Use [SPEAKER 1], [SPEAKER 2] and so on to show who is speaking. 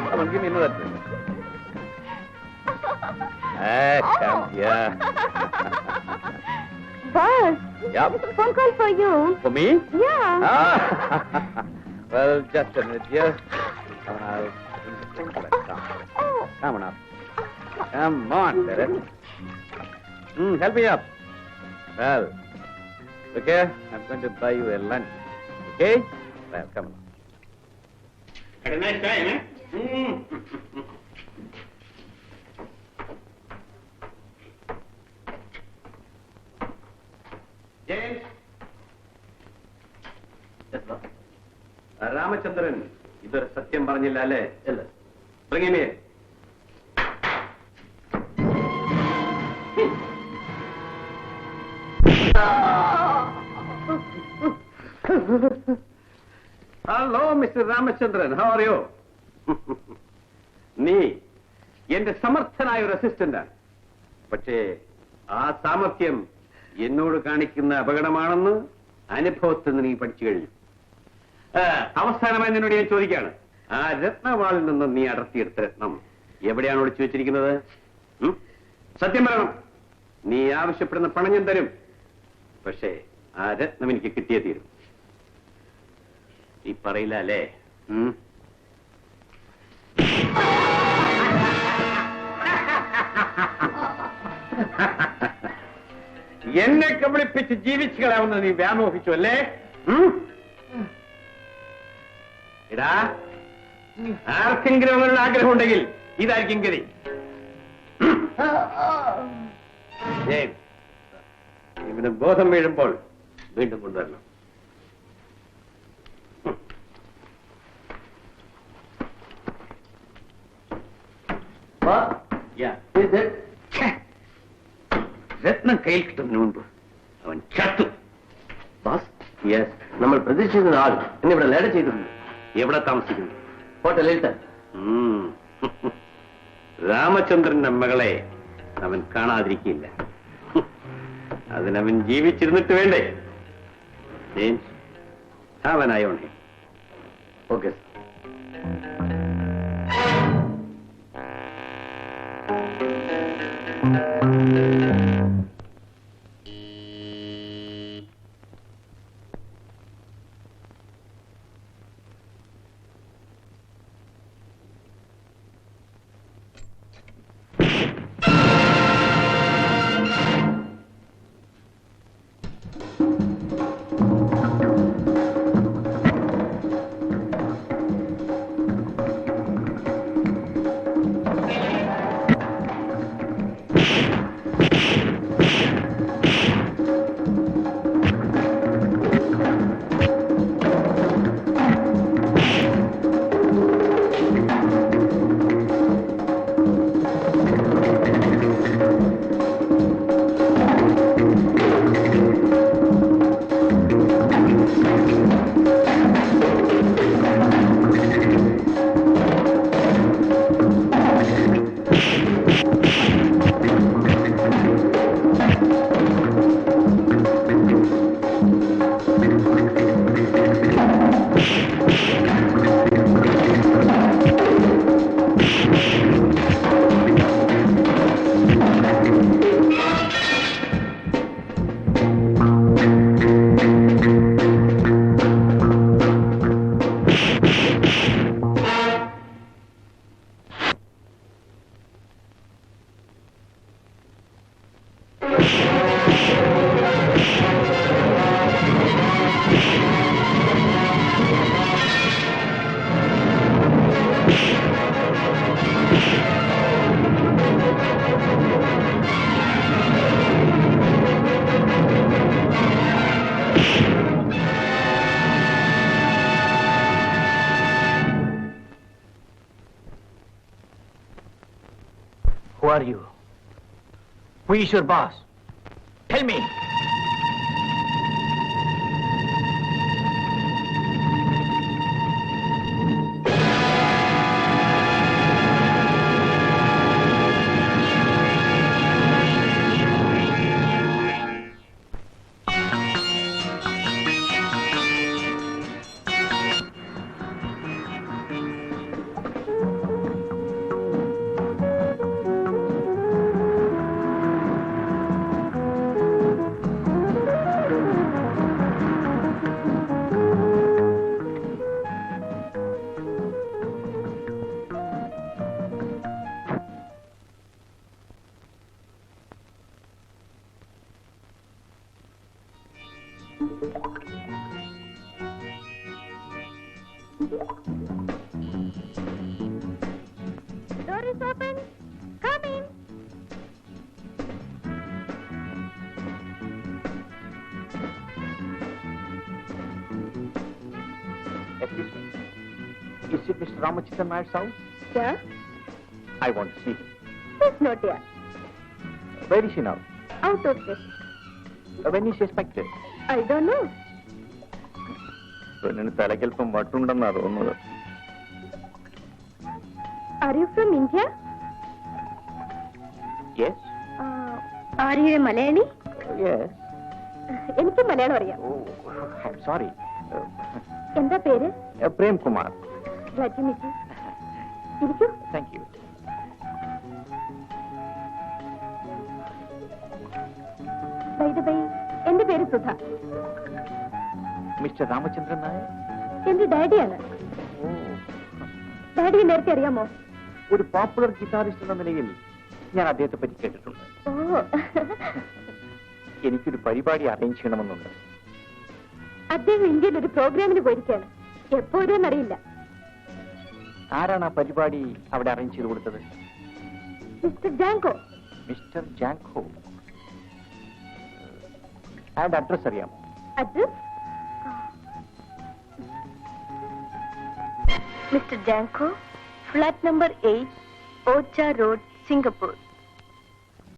[SPEAKER 1] Come on, give me another drink. Come here.
[SPEAKER 2] Boss.
[SPEAKER 1] Yep.
[SPEAKER 2] Phone call for you.
[SPEAKER 1] For me?
[SPEAKER 2] Yeah.
[SPEAKER 1] Well, just a minute, dear. Come on, I'll bring the drink. Come on up. Come on, Derek. Help me up. Well, okay, I'm going to buy you a lunch. Okay? Well, come on.
[SPEAKER 3] Had a nice time, eh?
[SPEAKER 1] James? Yes, sir. Ramachandran, ഇതൊരു സത്യം പറഞ്ഞില്ല അല്ലേ? ഇല്ല. Bring him here. Hello, Mr. Ramachandran. How are you? നീ എന്റെ സമർത്ഥനായ ഒരു അസിസ്റ്റന്റാണ്. പക്ഷേ ആ സാമർത്ഥ്യം എന്നോട് കാണിക്കുന്ന അപകടമാണെന്ന് അനുഭവത്തിൽ നിന്ന് നീ പഠിച്ചു കഴിഞ്ഞു. അവസാനമായി നിന്നോട് ഞാൻ ചോദിക്കുകയാണ്, ആ രത്നവാളിൽ നിന്ന് നീ അടർത്തിയെടുത്ത രത്നം എവിടെയാണ് ഒളിച്ചു വെച്ചിരിക്കുന്നത്? സത്യം പറയണം. നീ ആവശ്യപ്പെടുന്ന പണം ഞാൻ തരും. പക്ഷേ ആ രത്നം എനിക്ക് കിട്ടിയേ തീരും. നീ പറയില്ല അല്ലേ? എന്നെ കബളിപ്പിച്ച് ജീവിച്ചു കളയാവുന്ന നീ വ്യാമോഹിച്ചു അല്ലേ? ഇടാ, ആർക്കെങ്കിലും അവരുടെ ആഗ്രഹം ഉണ്ടെങ്കിൽ ഇതായിരിക്കും ഗതി. ഇവന് ബോധം വീഴുമ്പോൾ വീണ്ടും കൊണ്ടുവരണം. രത്നം കയ്യിൽ കിട്ടുന്നതിന് മുൻപ് അവൻ ചത്തു. യെസ്, നമ്മൾ പ്രതീക്ഷിക്കുന്ന ആൾ എന്നിവിടെ ലേഡ ചെയ്തിട്ടുണ്ട്. എവിടെ താമസിക്കുന്നു? ഹോട്ടലിൽ തന്നെ. രാമചന്ദ്രന്റെ മകളെ അവൻ കാണാതിരിക്കില്ല. അതിനവൻ ജീവിച്ചിരുന്നിട്ട് വേണ്ടേ? അവനായോണ്ടേ. Okay.
[SPEAKER 4] are you? Who is your boss? Tell me.
[SPEAKER 2] Door is open. Come in.
[SPEAKER 4] Excuse me. Is it Mr. Ramachandran Nayer's house?
[SPEAKER 2] Yeah?
[SPEAKER 4] I want to see him.
[SPEAKER 2] He's not here.
[SPEAKER 4] Where is he now?
[SPEAKER 2] Out of this.
[SPEAKER 4] When is he expected?
[SPEAKER 2] I don't know.
[SPEAKER 4] പെണ്ണിന് തലക്കൽപ്പം വട്ടുണ്ടെന്നാ തോന്നുന്നത്.
[SPEAKER 2] Are you from India?
[SPEAKER 4] Yes.
[SPEAKER 2] Are you a Malayali?
[SPEAKER 4] Yes.
[SPEAKER 2] എനിക്ക് മലയാളം അറിയാം.
[SPEAKER 4] Oh, I'm sorry.
[SPEAKER 2] എന്താ പേര്?
[SPEAKER 4] Prem Kumar.
[SPEAKER 2] Glad to meet you. ഇരിക്കൂ.
[SPEAKER 4] Thank you.
[SPEAKER 2] By the way, എന്റെ പേര് Sudha.
[SPEAKER 4] Mr. Ramachandran Nair?
[SPEAKER 2] എന്റെ ഡാഡിയാണ്. ഡാഡിയെ നേരത്തെ അറിയാമോ?
[SPEAKER 4] ഒരു പോപ്പുലർ ഗിറ്റാറിസ്റ്റ് എന്ന നിലയിൽ ഞാൻ അദ്ദേഹത്തെ പറ്റി കേട്ടിട്ടുണ്ട്.
[SPEAKER 2] ഓ.
[SPEAKER 4] എനിക്കൊരു പരിപാടി അറേഞ്ച് ചെയ്യണമെന്നുണ്ട്.
[SPEAKER 2] അദ്ദേഹം ഇന്ത്യയിൽ ഒരു പ്രോഗ്രാമിന് പോയിരിക്കുകയാണ്. എപ്പോ വരുമെന്നറിയില്ല.
[SPEAKER 4] ആരാണ് ആ പരിപാടി അവിടെ അറേഞ്ച് ചെയ്ത് കൊടുത്തത്?
[SPEAKER 2] Mister Jango.
[SPEAKER 4] Mister Jango. അയാളുടെ അഡ്രസ് അറിയാമോ?
[SPEAKER 2] Address? Mister Jango, flat number 8, ഓച്ച റോഡ്, സിംഗപ്പൂർ.